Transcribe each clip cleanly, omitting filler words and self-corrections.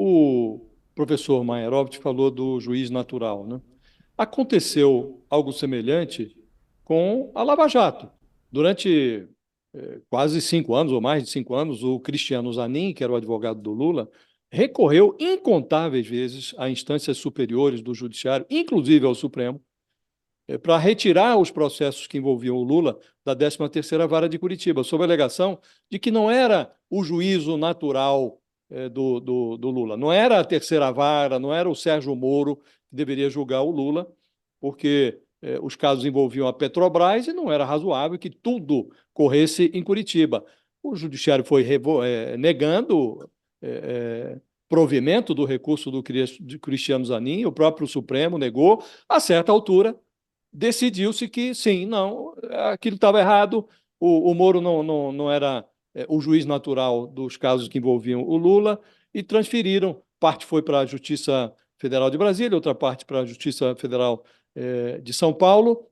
O professor Meyerowitz falou do juiz natural, né? Aconteceu algo semelhante com a Lava Jato. Durante quase 5 anos, ou mais de 5 anos, o Cristiano Zanin, que era o advogado do Lula, recorreu incontáveis vezes a instâncias superiores do Judiciário, inclusive ao Supremo, para retirar os processos que envolviam o Lula da 13ª Vara de Curitiba, sob a alegação de que não era o juízo natural do Lula, não era a terceira vara, não era o Sérgio Moro que deveria julgar o Lula, porque os casos envolviam a Petrobras e não era razoável que tudo corresse em Curitiba. O Judiciário foi negando provimento do recurso de Cristiano Zanin, o próprio Supremo negou. A certa altura, decidiu-se que, sim, não, aquilo estava errado, o Moro não era o juiz natural dos casos que envolviam o Lula, e transferiram. Parte foi para a Justiça Federal de Brasília, outra parte para a Justiça Federal de São Paulo,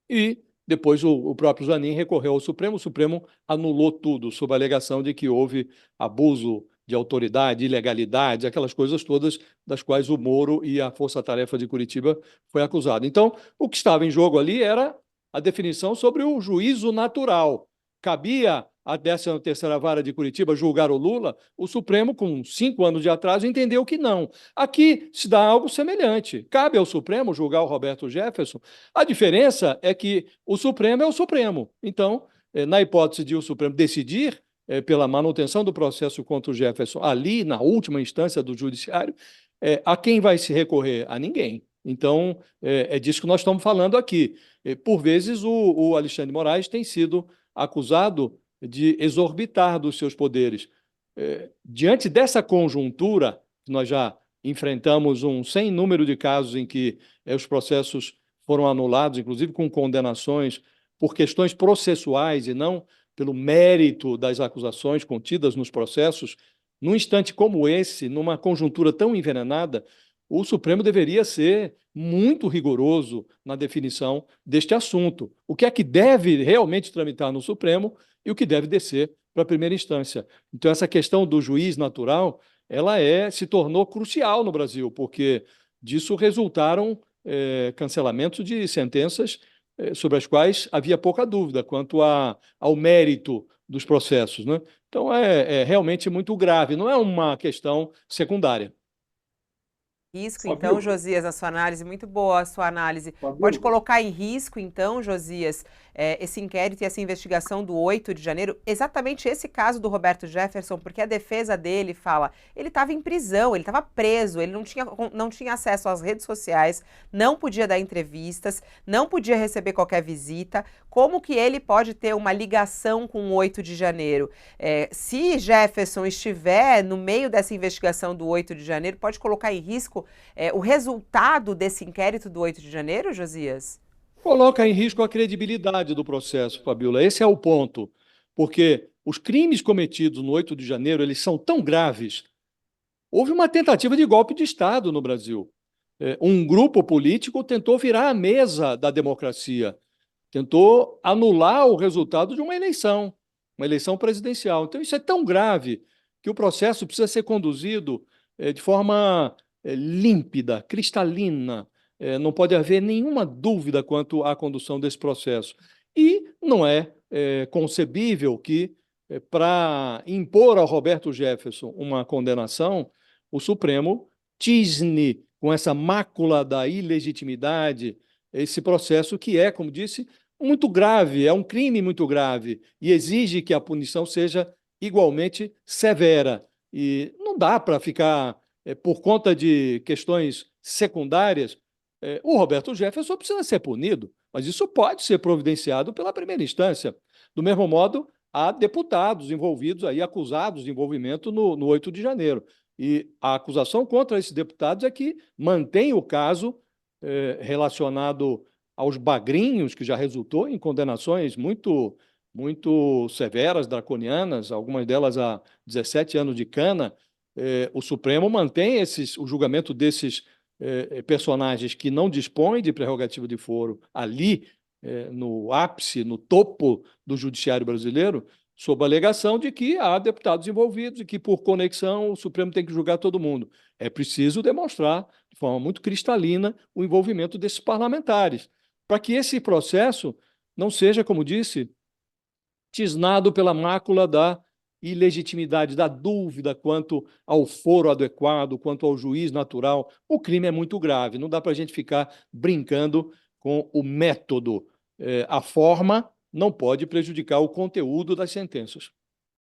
e depois o próprio Zanin recorreu ao Supremo. O Supremo anulou tudo, sob a alegação de que houve abuso de autoridade, ilegalidade, aquelas coisas todas das quais o Moro e a Força Tarefa de Curitiba foi acusado. Então, o que estava em jogo ali era a definição sobre o juízo natural. Cabia à 13ª Vara de Curitiba julgar o Lula? O Supremo, com 5 anos de atraso, entendeu que não. Aqui se dá algo semelhante. Cabe ao Supremo julgar o Roberto Jefferson. A diferença é que o Supremo é o Supremo. Então, na hipótese de o Supremo decidir pela manutenção do processo contra o Jefferson ali, na última instância do Judiciário, a quem vai se recorrer? A ninguém. Então, é disso que nós estamos falando aqui. Por vezes, o Alexandre de Moraes tem sido acusado de exorbitar dos seus poderes. Diante dessa conjuntura, nós já enfrentamos um sem número de casos em que os processos foram anulados, inclusive com condenações por questões processuais e não pelo mérito das acusações contidas nos processos. Num instante como esse, numa conjuntura tão envenenada, o Supremo deveria ser muito rigoroso na definição deste assunto. O que é que deve realmente tramitar no Supremo e o que deve descer para a primeira instância. Então, essa questão do juiz natural, ela se tornou crucial no Brasil, porque disso resultaram cancelamentos de sentenças sobre as quais havia pouca dúvida quanto ao mérito dos processos, né? Então, é realmente muito grave, não é uma questão secundária. Risco, então, Fabiola, Josias, a sua análise, muito boa a sua análise. Pode Fabiola, colocar em risco, então, Josias, esse inquérito e essa investigação do 8 de janeiro, exatamente esse caso do Roberto Jefferson, porque a defesa dele fala, ele estava em prisão, ele estava preso, ele não tinha acesso às redes sociais, não podia dar entrevistas, não podia receber qualquer visita. Como que ele pode ter uma ligação com o 8 de janeiro? Se Jefferson estiver no meio dessa investigação do 8 de janeiro, pode colocar em risco o resultado desse inquérito do 8 de janeiro, Josias? coloca em risco a credibilidade do processo, Fabiola. Esse é o ponto, porque os crimes cometidos no 8 de janeiro, eles são tão graves. Houve uma tentativa de golpe de Estado no Brasil. Um grupo político tentou virar a mesa da democracia, tentou anular o resultado de uma eleição presidencial. Então, isso é tão grave que o processo precisa ser conduzido de forma límpida, cristalina. Não pode haver nenhuma dúvida quanto à condução desse processo. E não é concebível que, para impor ao Roberto Jefferson uma condenação, o Supremo tisne com essa mácula da ilegitimidade esse processo que é, como disse, muito grave, é um crime muito grave e exige que a punição seja igualmente severa. E não dá para ficar, por conta de questões secundárias, o Roberto Jefferson precisa ser punido, mas isso pode ser providenciado pela primeira instância. Do mesmo modo, há deputados envolvidos aí, acusados de envolvimento no 8 de janeiro. E a acusação contra esses deputados é que mantém o caso relacionado aos bagrinhos, que já resultou em condenações muito severas, draconianas, algumas delas a 17 anos de cana. O Supremo mantém o julgamento desses personagens que não dispõem de prerrogativa de foro ali, no ápice, no topo do judiciário brasileiro, sob a alegação de que há deputados envolvidos e que, por conexão, o Supremo tem que julgar todo mundo. É preciso demonstrar, de forma muito cristalina, o envolvimento desses parlamentares, para que esse processo não seja, como disse, tisnado pela mácula da ilegitimidade, da dúvida quanto ao foro adequado, quanto ao juiz natural. O crime é muito grave, não dá para a gente ficar brincando com o método. A forma não pode prejudicar o conteúdo das sentenças.